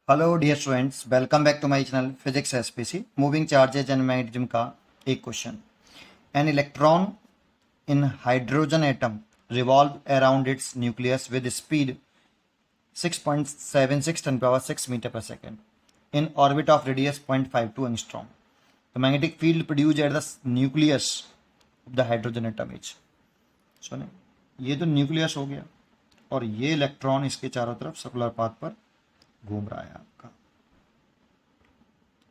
Hello dear students, welcome back to my channel physics SPC. Moving charges and magnetism का एक question. An electron in hydrogen atom revolve around its nucleus with speed 6.76 10 power 6 metre per second in orbit of radius 0.52 angstrom. The magnetic field produced at the nucleus of the hydrogen atom is. सुने, ये तो nucleus हो गया और ये electron इसके चारों तरफ सर्कुलर पाथ पर घूम रहा है आपका।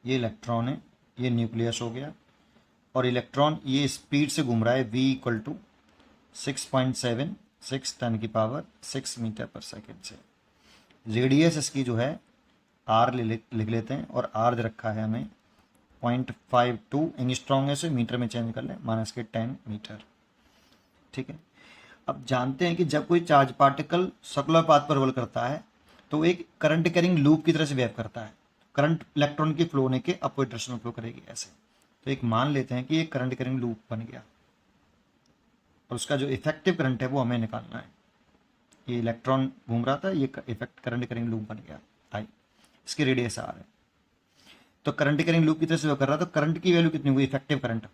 ये इलेक्ट्रॉन है, ये न्यूक्लियस हो गया और इलेक्ट्रॉन ये स्पीड से घूम रहा है v इक्वल टू 6.76 10 की पावर 6 मीटर पर सेकेंड से। रेडियस इसकी जो है r लिख लेते हैं और r दे रखा है हमें 0.52 एंगस्ट्रॉम से मीटर में चेंज कर लें माइनस के 10 मीटर। ठीक है, अब जानते हैं कि जब कोई चार्ज पार्टिकल सर्कुलर पाथ पर रोल करता है तो एक करंट कैरिंग लूप की तरह से बिहेव करता है। करंट इलेक्ट्रॉन की फ्लो होने के अपोजिट डायरेक्शन में फ्लो करेगी ऐसे। तो एक मान लेते हैं कि एक करंट कैरिंग लूप बन गया और उसका जो इफेक्टिव करंट है वो हमें निकालना है। ये इलेक्ट्रॉन घूम रहा था, ये इफेक्ट करंट कैरिंग लूप बन गया आई, इसकी रेडियस आर है। तो करंट कैरिंग लूप की तरह से कर रहा, तो करंट की वैल्यू कितनी हुई? Effective current,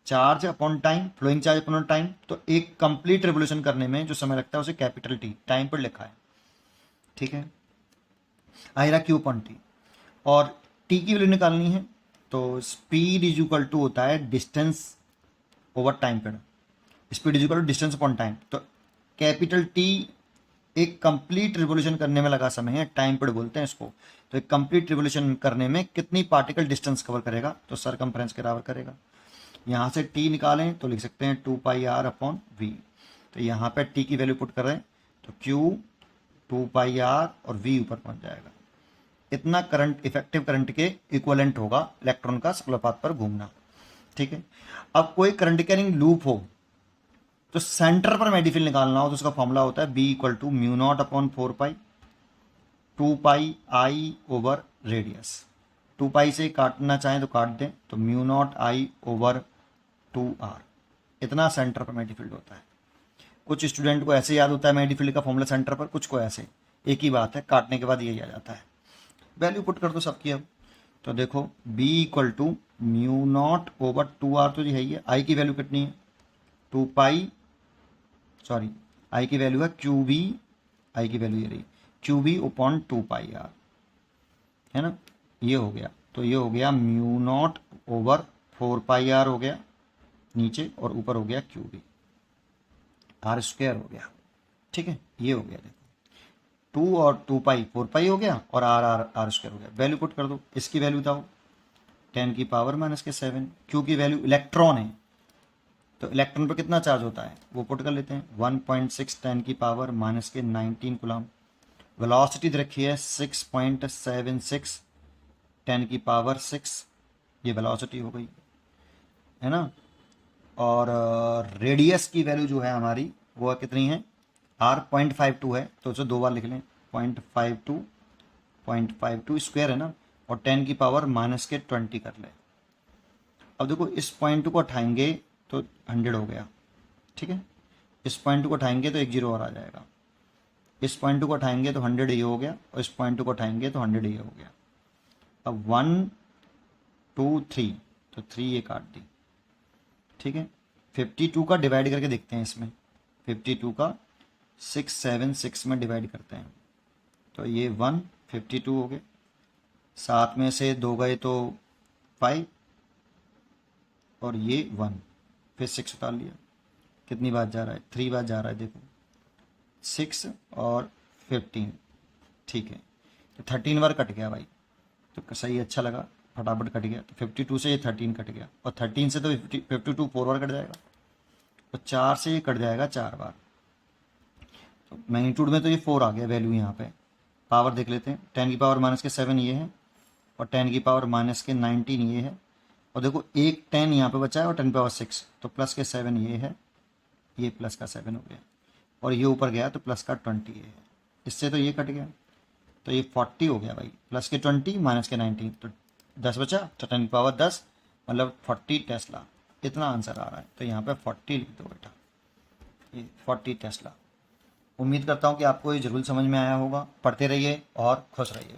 charge upon time, flowing charge upon time. तो एक कंप्लीट रिवोल्यूशन करने में जो समय लगता है उसे कैपिटल टी टाइम पर लिखा है। ठीक है, आयरा क्यू अपॉन टी। और टी की वैल्यू निकालनी है तो स्पीड इज इक्वल टू होता है distance over time period. Speed is equal to distance upon time. तो कैपिटल टी एक कंप्लीट रिवोल्यूशन करने में लगा समय है, टाइम पीरियड बोलते हैं इसको। तो एक कंप्लीट रिवोल्यूशन करने में कितनी पार्टिकल डिस्टेंस कवर करेगा? तो सरकमफ्रेंस के बराबर करेगा। यहाँ से टी निकालें तो लिख सकते हैं 2πr अपॉन वी। तो यहाँ पे टी की वैल्यू पुट कर रहे हैं तो क्यू 2πr और वी ऊपर पहुंच जाएगा। इतना करंट इफेक्टिव करंट के इक्वलेंट होगा इलेक्ट्रॉन का सर्कुलर पाथ पर घूमना। ठीक है, अब कोई करंट कैरिंग लूप हो तो सेंटर पर मैग्नेटिक फील्ड निकालना हो तो उसका फॉर्मूला होता है B equal to mu not upon 4π 2π I over radius. 2π से काटना चाहें तो काट दें तो mu not I over 2r। इतना सेंटर पर मैग्नेटिक फील्ड होता है। कुछ स्टूडेंट को ऐसे याद होता है मैग्नेटिक फील्ड का फॉर्मूला सेंटर पर, कुछ को ऐसे। एक ही बात है, काटने के बाद यही आ जाता है। वैल्यू पुट कर दो सबकी। अब तो देखो b equal to mu not over 2r तो है ही है। आई की वैल्यू कितनी है? 2π, सॉरी आई की वैल्यू है QB, आई की वैल्यू ये रही QB अपॉन 2πr, है ना। ये हो गया, तो ये हो गया म्यू नॉट ओवर 4πr हो गया नीचे और ऊपर हो गया QB, r स्क्वायर हो गया। ठीक है, ये हो गया। देखो 2 और 2π 4π हो गया और r स्क्वायर हो गया। वैल्यू पुट कर दो। इसकी वैल्यू बताओ 10 की पावर माइनस के 7। क्यू की वैल्यू इलेक्ट्रॉन है तो इलेक्ट्रॉन पर कितना चार्ज होता है वो पुट कर लेते हैं 1.6 10 की पावर माइनस के 19 कूलम। वेलोसिटी रखी है 6.76 10 की पावर 6, ये वेलोसिटी हो गई, है ना। और रेडियस की वैल्यू जो है हमारी वो कितनी है? r 0.52 है तो उसे 2 बार लिख लें 0.52 स्क्वायर है ना, और 10 की पावर माइनस के 20 कर लें। अब देखो इस पॉइंट को उठाएंगे तो 100 हो गया। ठीक है, इस पॉइंट को उठाएंगे तो एक जीरो और आ जाएगा। इस पॉइंट को उठाएंगे तो 100 ये हो गया और इस पॉइंट को उठाएंगे तो 100 ये हो गया। अब 1 2 3 तो 3 ये काट दी। ठीक है, 52 का डिवाइड करके देखते हैं इसमें। 52 का 6 7 6 में डिवाइड करते हैं तो ये 152 हो गए। 7 में से 2 गए तो 5 और ये 1, फिर 6 उतार लिया। कितनी बार जा रहा है? 3 बार जा रहा है। देखो 6 और 15, ठीक है, तो 13 बार कट गया भाई। तो सही, अच्छा लगा, फटाफट कट गया। तो 52 से ये 13 कट गया और 13 से तो 52 4 बार कट जाएगा और 4 से ये कट जाएगा 4 बार। तो मैग्नीट्यूड में तो ये 4 आ गया वैल्यू यहाँ पे। पावर देख लेते हैं। 10 की पावर माइनस के 7 ये है और 10 की पावर माइनस के 19 ये है। और देखो एक 10 यहाँ पे बचा है और 10 पावर 6 तो प्लस के 7 ये है, ये प्लस का 7 हो गया और ये ऊपर गया तो प्लस का 20 ये है। इससे तो ये कट गया तो ये 40 हो गया भाई। प्लस के 20 माइनस के 19 तो 10 बचा, तो 10 की पावर 10 मतलब 40 टेस्ला। इतना आंसर आ रहा है तो यहाँ पे 40 लिख दो बेटा, ये 40 टेस्ला। उम्मीद करता हूँ कि आपको ये जरूर समझ में आया होगा। पढ़ते रहिए और खुश रहिए।